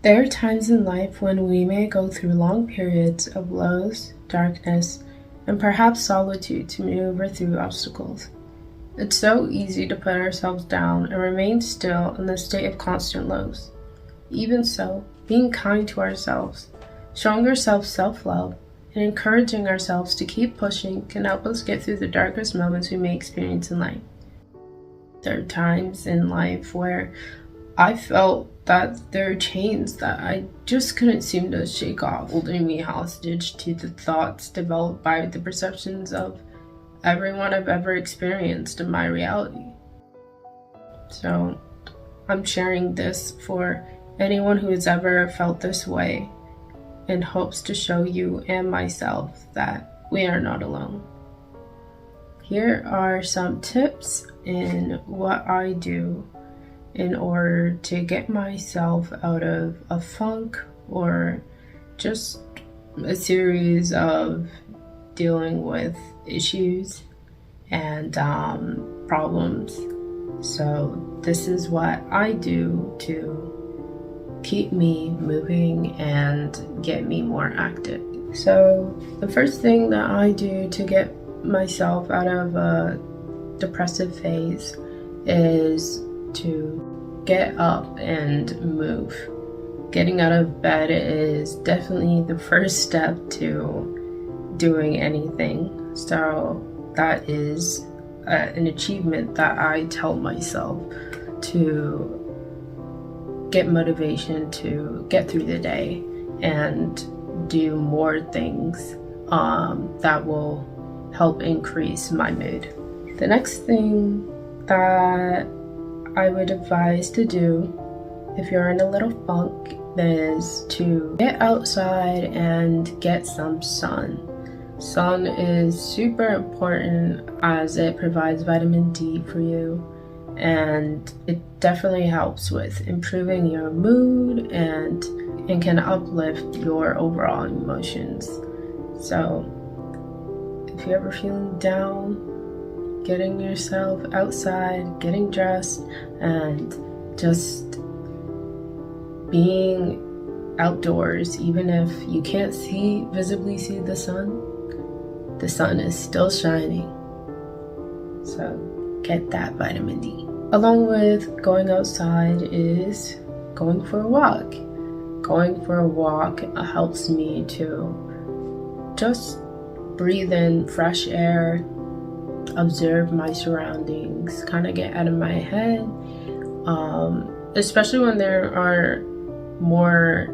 There are times in life when we may go through long periods of lows, darkness, and perhaps solitude to maneuver through obstacles. It's so easy to put ourselves down and remain still in the state of constant lows. Even so, being kind to ourselves, showing ourselves self-love, and encouraging ourselves to keep pushing can help us get through the darkest moments we may experience in life. There are times in life where I felt that there are chains that I just couldn't seem to shake off, holding me hostage to the thoughts developed by the perceptions of everyone I've ever experienced in my reality. So I'm sharing this for anyone who has ever felt this way in hopes to show you and myself that we are not alone. Here are some tips in what I do in order to get myself out of a funk or just a series of dealing with issues and problems. So this is what I do to keep me moving and get me more active. So the first thing that I do to get myself out of a depressive phase is to get up and move. Getting out of bed is definitely the first step to doing anything. So that is an achievement that I tell myself to get motivation to get through the day and do more things that will help increase my mood. The next thing that I would advise to do if you're in a little funk is to get outside and get some sun. Sun is super important as it provides vitamin D for you, and it definitely helps with improving your mood and can uplift your overall emotions. So if you're ever feeling down, getting yourself outside, getting dressed, and just being outdoors, even if you can't visibly see the sun is still shining. So get that vitamin D. Along with going outside is going for a walk. Going for a walk helps me to just breathe in fresh air, observe my surroundings, kind of get out of my head, especially when there are more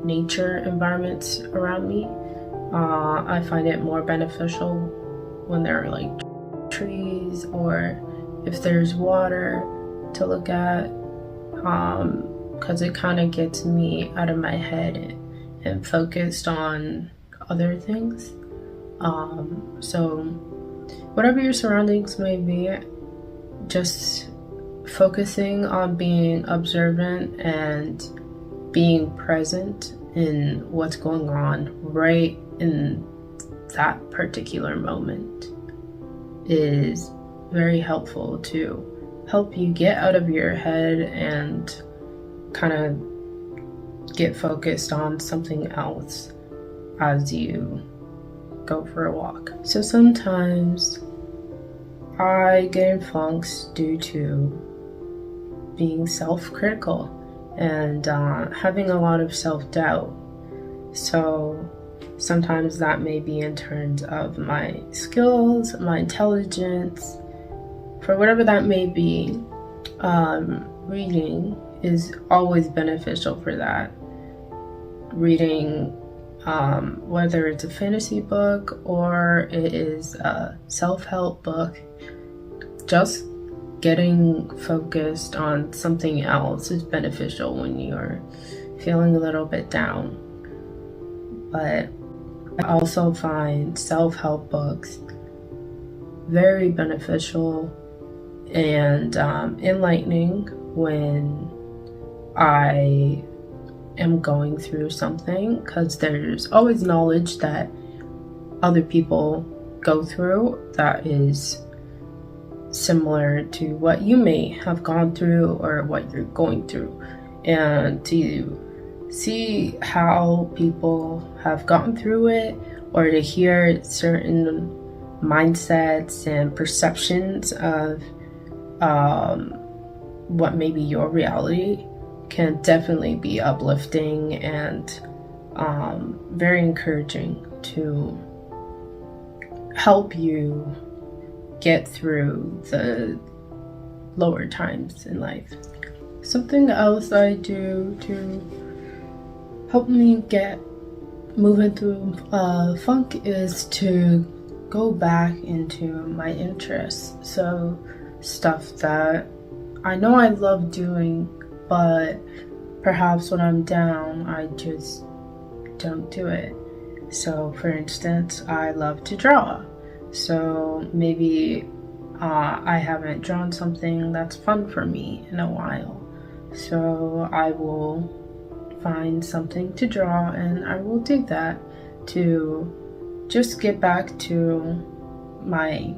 nature environments around me. I find it more beneficial when there are like trees or if there's water to look at, because it kind of gets me out of my head and focused on other things. So whatever your surroundings may be, just focusing on being observant and being present in what's going on right in that particular moment is very helpful to help you get out of your head and kind of get focused on something else as you go for a walk. So sometimes I get in funks due to being self-critical and having a lot of self-doubt. So sometimes that may be in terms of my skills, my intelligence, for whatever that may be. Reading is always beneficial for that. Reading, whether it's a fantasy book or it is a self-help book, just getting focused on something else is beneficial when you're feeling a little bit down. But I also find self-help books very beneficial and enlightening when I am going through something, because there's always knowledge that other people go through that is similar to what you may have gone through or what you're going through, and to see how people have gotten through it, or to hear certain mindsets and perceptions of what may be your reality, can definitely be uplifting and very encouraging to help you get through the lower times in life. Something else I do to help me get moving through funk is to go back into my interests. So stuff that I know I love doing, but perhaps when I'm down, I just don't do it. So for instance, I love to draw. So maybe I haven't drawn something that's fun for me in a while. So I will find something to draw and I will do that to just get back to my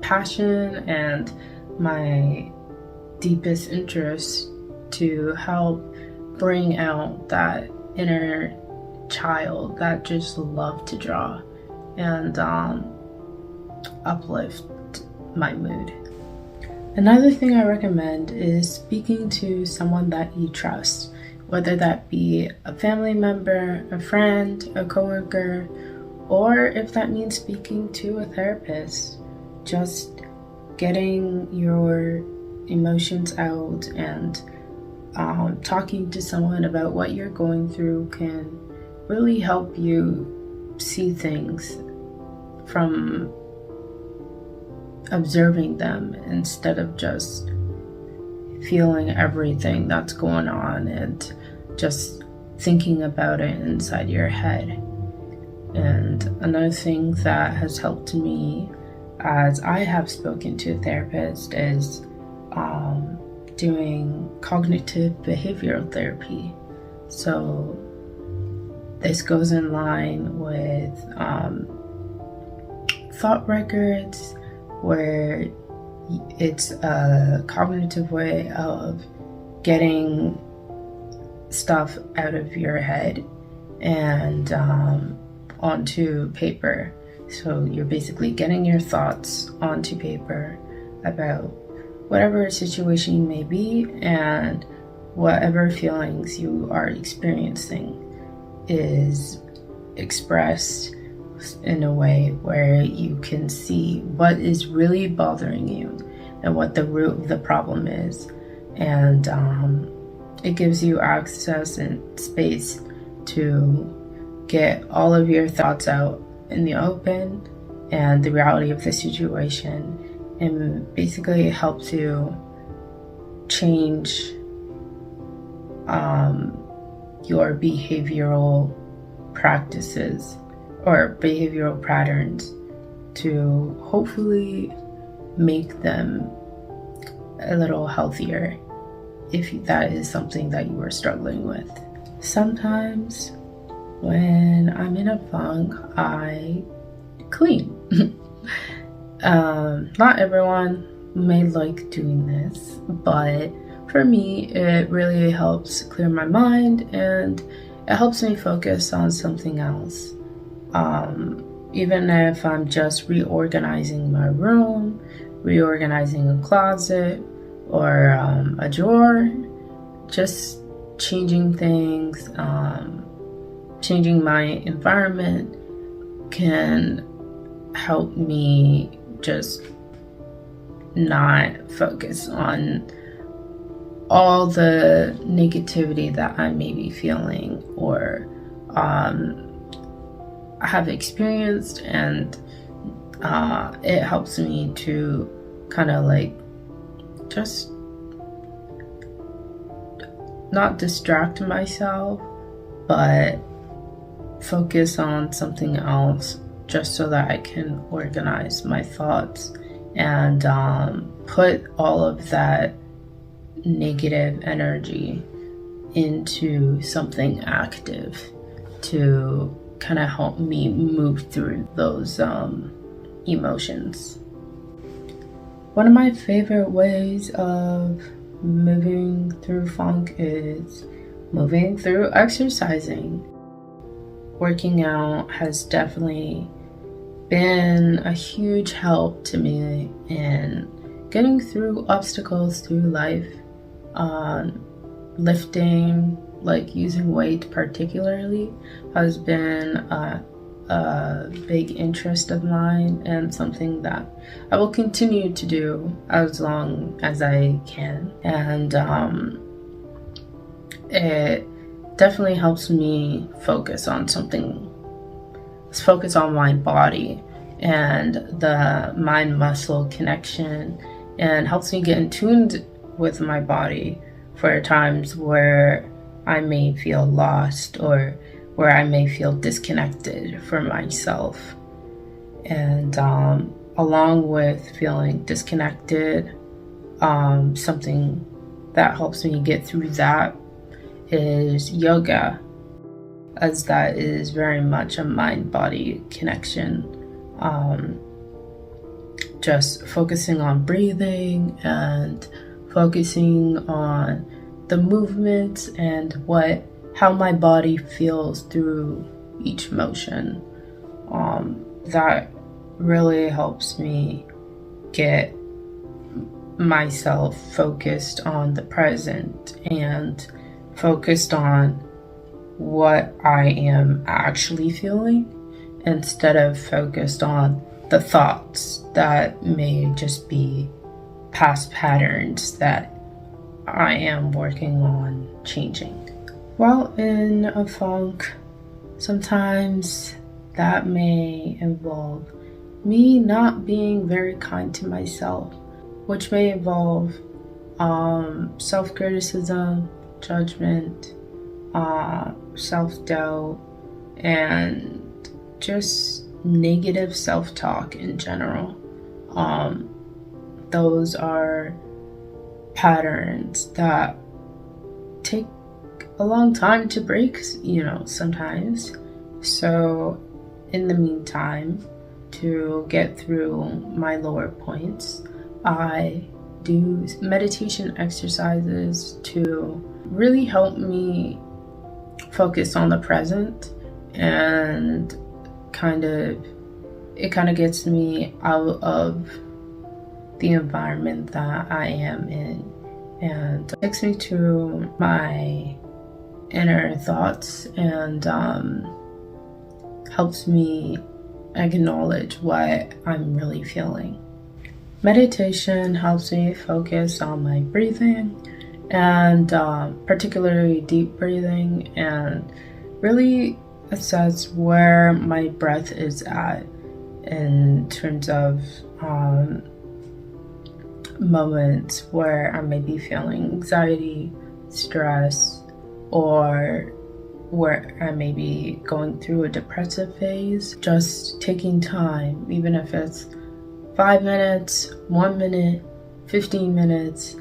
passion and my deepest interest, to help bring out that inner child that just loved to draw and uplift my mood. Another thing I recommend is speaking to someone that you trust, whether that be a family member, a friend, a coworker, or if that means speaking to a therapist. Just getting your emotions out and talking to someone about what you're going through can really help you see things from observing them instead of just feeling everything that's going on and just thinking about it inside your head. And another thing that has helped me, as I have spoken to a therapist, is doing cognitive behavioral therapy. So this goes in line with thought records, where it's a cognitive way of getting stuff out of your head and onto paper. So you're basically getting your thoughts onto paper about whatever situation may be, and whatever feelings you are experiencing is expressed in a way where you can see what is really bothering you and what the root of the problem is. And it gives you access and space to get all of your thoughts out in the open and the reality of the situation, and basically helps you change your behavioral practices or behavioral patterns to hopefully make them a little healthier, if that is something that you are struggling with. Sometimes when I'm in a funk, I clean. Not everyone may like doing this, but for me, it really helps clear my mind and it helps me focus on something else. Even if I'm just reorganizing my room, reorganizing a closet or a drawer, just changing things, changing my environment can help me just not focus on all the negativity that I may be feeling or have experienced, and it helps me to kind of like just not distract myself, but focus on something else, just so that I can organize my thoughts and put all of that negative energy into something active to kind of help me move through those emotions. One of my favorite ways of moving through funk is moving through exercising. Working out has definitely been a huge help to me in getting through obstacles through life. Lifting, like using weight particularly, has been a big interest of mine and something that I will continue to do as long as I can. And it definitely helps me focus on my body and the mind-muscle connection, and helps me get in tune with my body for times where I may feel lost or where I may feel disconnected from myself. And along with feeling disconnected, something that helps me get through that is yoga, as that is very much a mind-body connection. Just focusing on breathing and focusing on the movements and how my body feels through each motion. That really helps me get myself focused on the present and focused on what I am actually feeling, instead of focused on the thoughts that may just be past patterns that I am working on changing. While in a funk, sometimes that may involve me not being very kind to myself, which may involve self-criticism, judgment, self-doubt, and just negative self-talk in general. Those are patterns that take a long time to break, sometimes. So in the meantime, to get through my lower points, I do meditation exercises to really help me focus on the present, and it kind of gets me out of the environment that I am in, and takes me to my inner thoughts, and helps me acknowledge what I'm really feeling. Meditation helps me focus on my breathing, and particularly deep breathing, and really assess where my breath is at in terms of moments where I may be feeling anxiety, stress, or where I may be going through a depressive phase. Just taking time, even if it's 5 minutes, 1 minute, 15 minutes,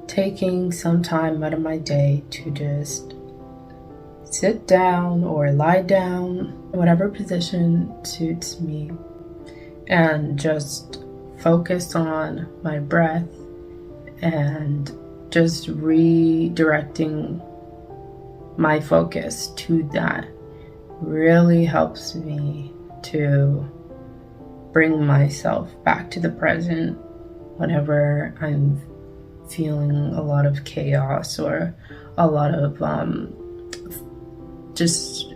taking some time out of my day to just sit down or lie down, whatever position suits me, and just focus on my breath and just redirecting my focus to that really helps me to bring myself back to the present whenever I'm feeling a lot of chaos or a lot of just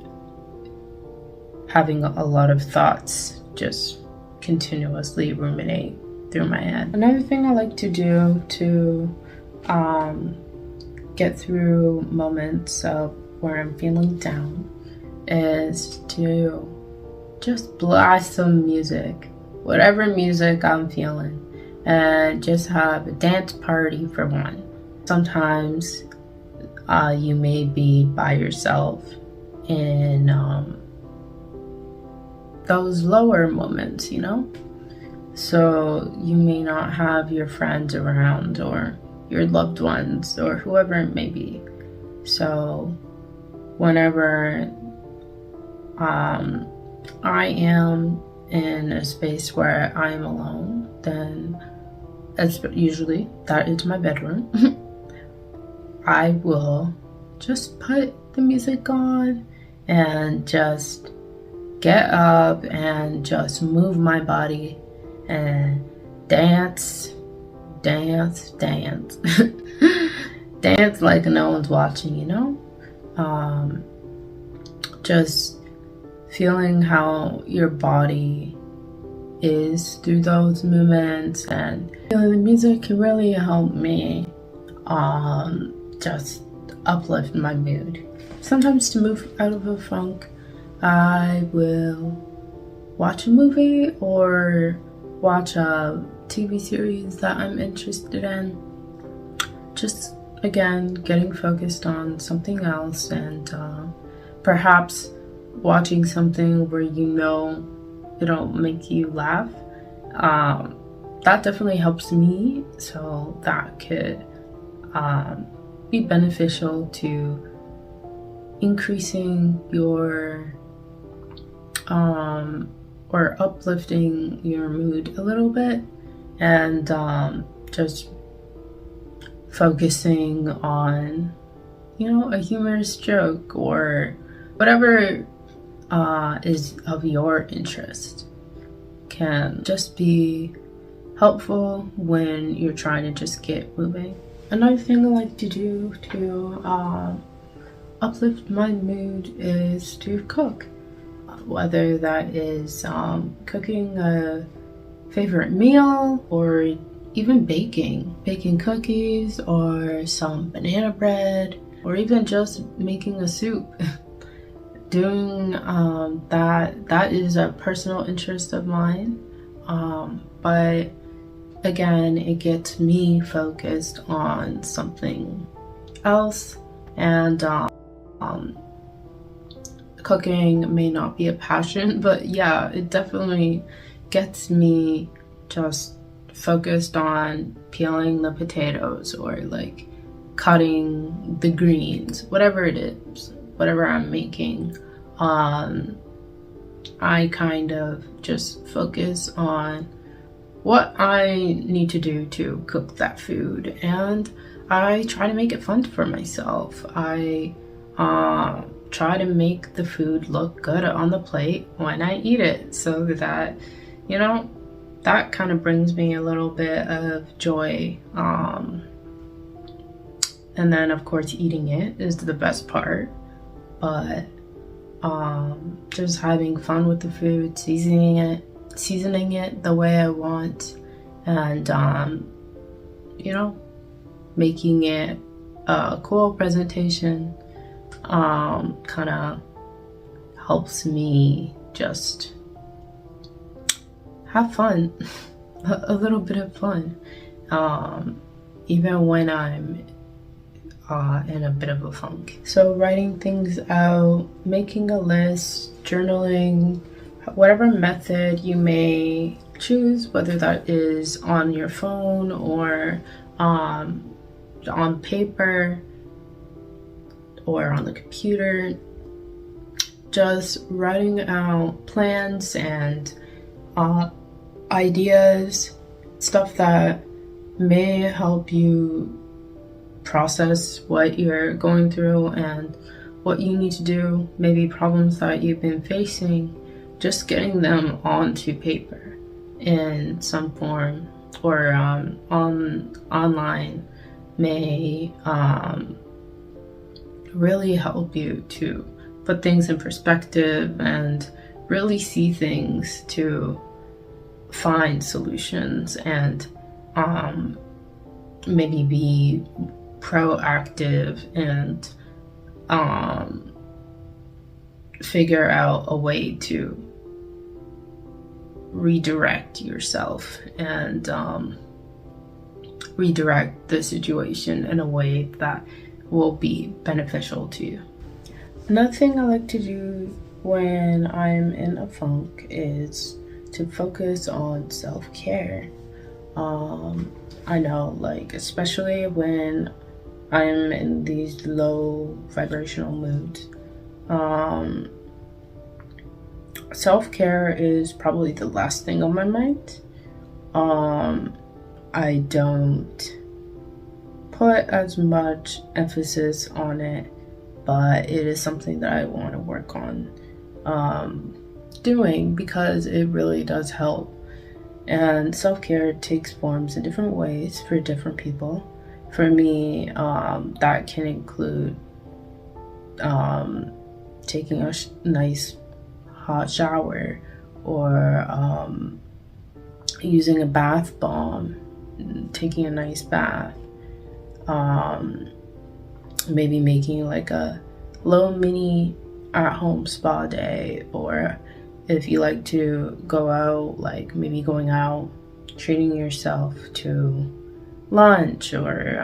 having a lot of thoughts just continuously ruminate through my head. Another thing I like to do to get through moments of where I'm feeling down is to just blast some music, whatever music I'm feeling, and just have a dance party for one. Sometimes you may be by yourself in those lower moments, so you may not have your friends around or your loved ones or whoever it may be. So whenever I am in a space where I am alone, then usually that is my bedroom. I will just put the music on and just get up and just move my body and dance, dance, dance. Dance like no one's watching, you know? Just feeling how your body is through those movements, and feeling the music can really help me just uplift my mood. Sometimes to move out of a funk, I will watch a movie or watch a TV series that I'm interested in. Just again, getting focused on something else, and perhaps watching something where you know it'll make you laugh. That definitely helps me, so that could be beneficial to increasing your or uplifting your mood a little bit, and just focusing on, you know, a humorous joke or whatever is of your interest can just be helpful when you're trying to just get moving. Another thing I like to do to uplift my mood is to cook, whether that is cooking a favorite meal or even baking cookies or some banana bread, or even just making a soup. Doing that is a personal interest of mine, but again, it gets me focused on something else, and cooking may not be a passion, but yeah, it definitely gets me just focused on peeling the potatoes or like cutting the greens, whatever it is, whatever I'm making. I kind of just focus on what I need to do to cook that food, and I try to make it fun for myself. I try to make the food look good on the plate when I eat it, so that, you know, that kind of brings me a little bit of joy. And then of course eating it is the best part, but just having fun with the food, seasoning it the way I want, and you know, making it a cool presentation kind of helps me just have fun. A little bit of fun, even when I'm in a bit of a funk. So writing things out, making a list, journaling, whatever method you may choose, whether that is on your phone or on paper or on the computer, just writing out plans and ideas, stuff that may help you process what you're going through and what you need to do, maybe problems that you've been facing, just getting them onto paper in some form or online may really help you to put things in perspective and really see things, to find solutions and maybe be proactive and figure out a way to redirect yourself and redirect the situation in a way that will be beneficial to you. Another thing I like to do when I'm in a funk is to focus on self-care. I know, like, especially when I'm in these low vibrational moods, self-care is probably the last thing on my mind. I don't put as much emphasis on it but it is something that I want to work on doing, because it really does help. And self-care takes forms in different ways for different people. For me, that can include taking a nice hot shower, or using a bath bomb, taking a nice bath, maybe making like a little mini at-home spa day, or if you like to go out, like maybe going out, treating yourself to lunch, or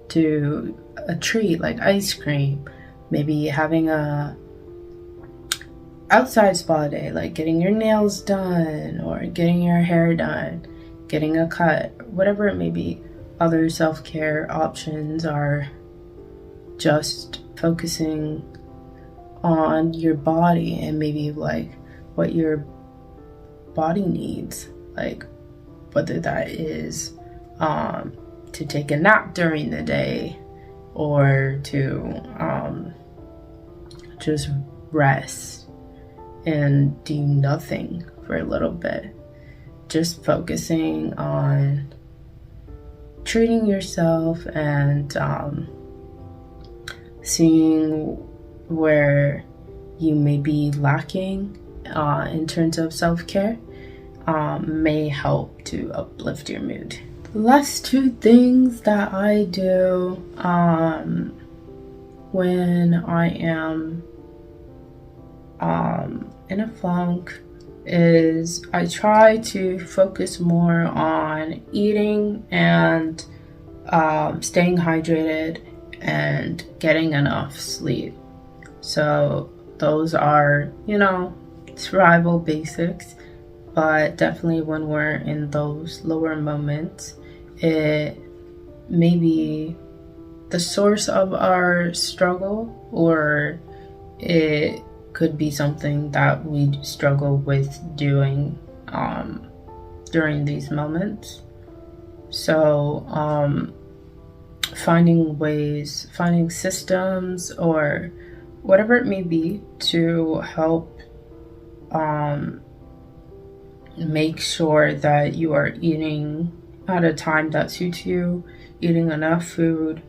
to a treat like ice cream, maybe having a outside spa day, like getting your nails done or getting your hair done, getting a cut, whatever it may be. Other self-care options are just focusing on your body and maybe like what your body needs, like whether that is to take a nap during the day, or to just rest and do nothing for a little bit. Just focusing on treating yourself and seeing where you may be lacking in terms of self-care may help to uplift your mood. The last two things that I do when I am in a funk is I try to focus more on eating and staying hydrated and getting enough sleep. So those are, survival basics, but definitely when we're in those lower moments, it may be the source of our struggle, or it could be something that we struggle with doing during these moments. So finding systems or whatever it may be to help make sure that you are eating at a time that suits you, eating enough food,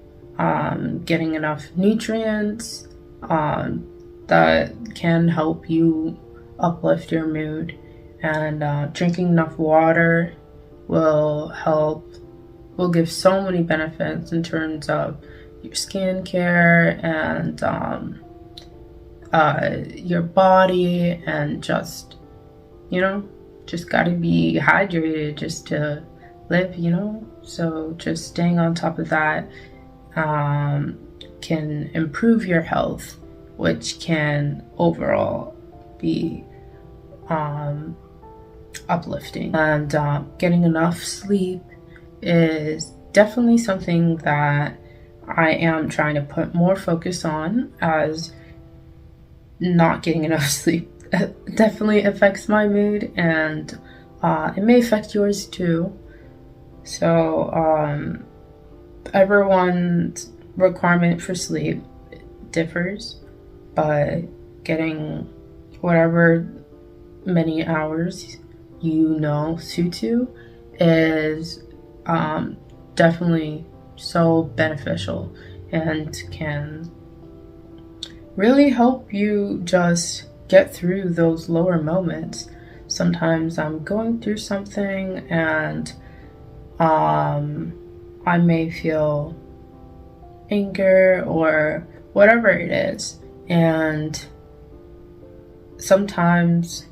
getting enough nutrients that can help you uplift your mood, and drinking enough water will give so many benefits in terms of your skincare and your body, and just gotta be hydrated just to live, so just staying on top of that can improve your health, which can overall be uplifting. And getting enough sleep is definitely something that I am trying to put more focus on, as not getting enough sleep definitely affects my mood, and it may affect yours too. So everyone's requirement for sleep differs, but getting whatever many hours suits you is definitely so beneficial, and can really help you just get through those lower moments. Sometimes I'm going through something and I may feel anger or whatever it is, and sometimes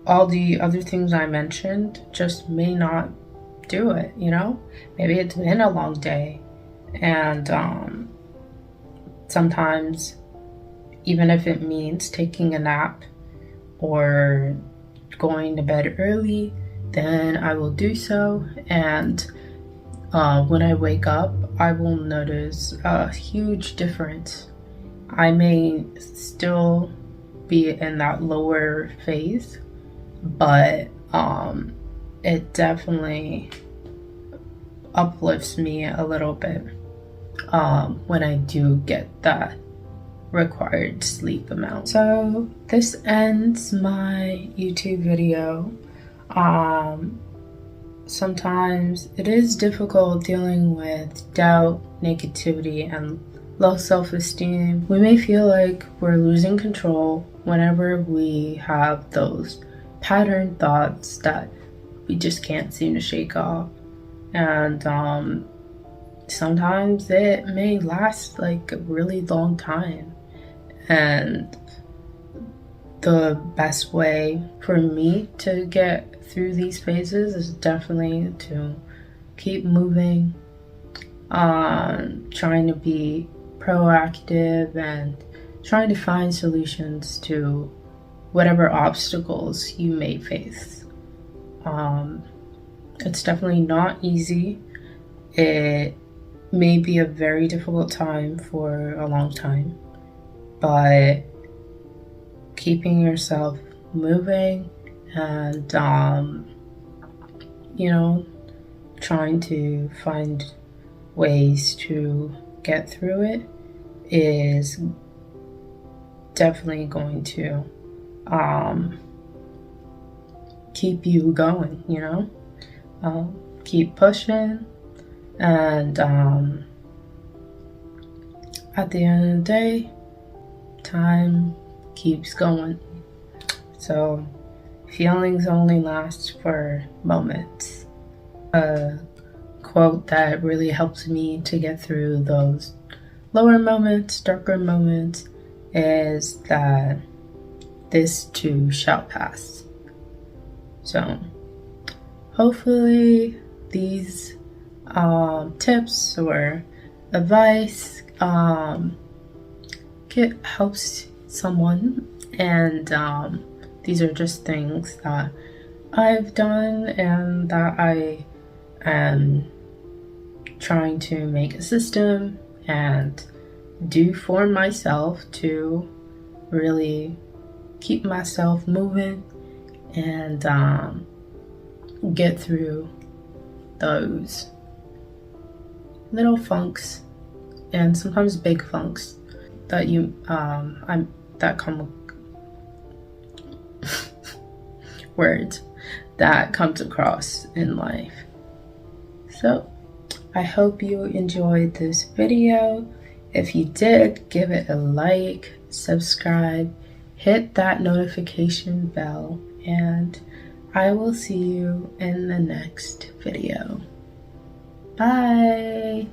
all the other things I mentioned just may not do it, maybe it's been a long day, and sometimes even if it means taking a nap or going to bed early, then I will do so. And when I wake up, I will notice a huge difference. I may still be in that lower phase, but it definitely uplifts me a little bit. when I do get that required sleep amount. So this ends my YouTube video. Sometimes it is difficult dealing with doubt, negativity, and low self-esteem. We may feel like we're losing control whenever we have those pattern thoughts that we just can't seem to shake off. And sometimes it may last like a really long time. And the best way for me to get through these phases is definitely to keep moving, trying to be proactive and trying to find solutions to whatever obstacles you may face. It's definitely not easy. It may be a very difficult time for a long time, but keeping yourself moving and trying to find ways to get through it is definitely going to keep you going, keep pushing. And at the end of the day, time keeps going. So feelings only last for moments. A quote that really helps me to get through those lower moments, darker moments, is that this too shall pass. So hopefully these tips or advice helps someone, and these are just things that I've done and that I am trying to make a system and do for myself to really keep myself moving and get through those little funks and sometimes big funks that that come words that comes across in life. So I hope you enjoyed this video. If you did, give it a like, subscribe, hit that notification bell, and I will see you in the next video. Bye!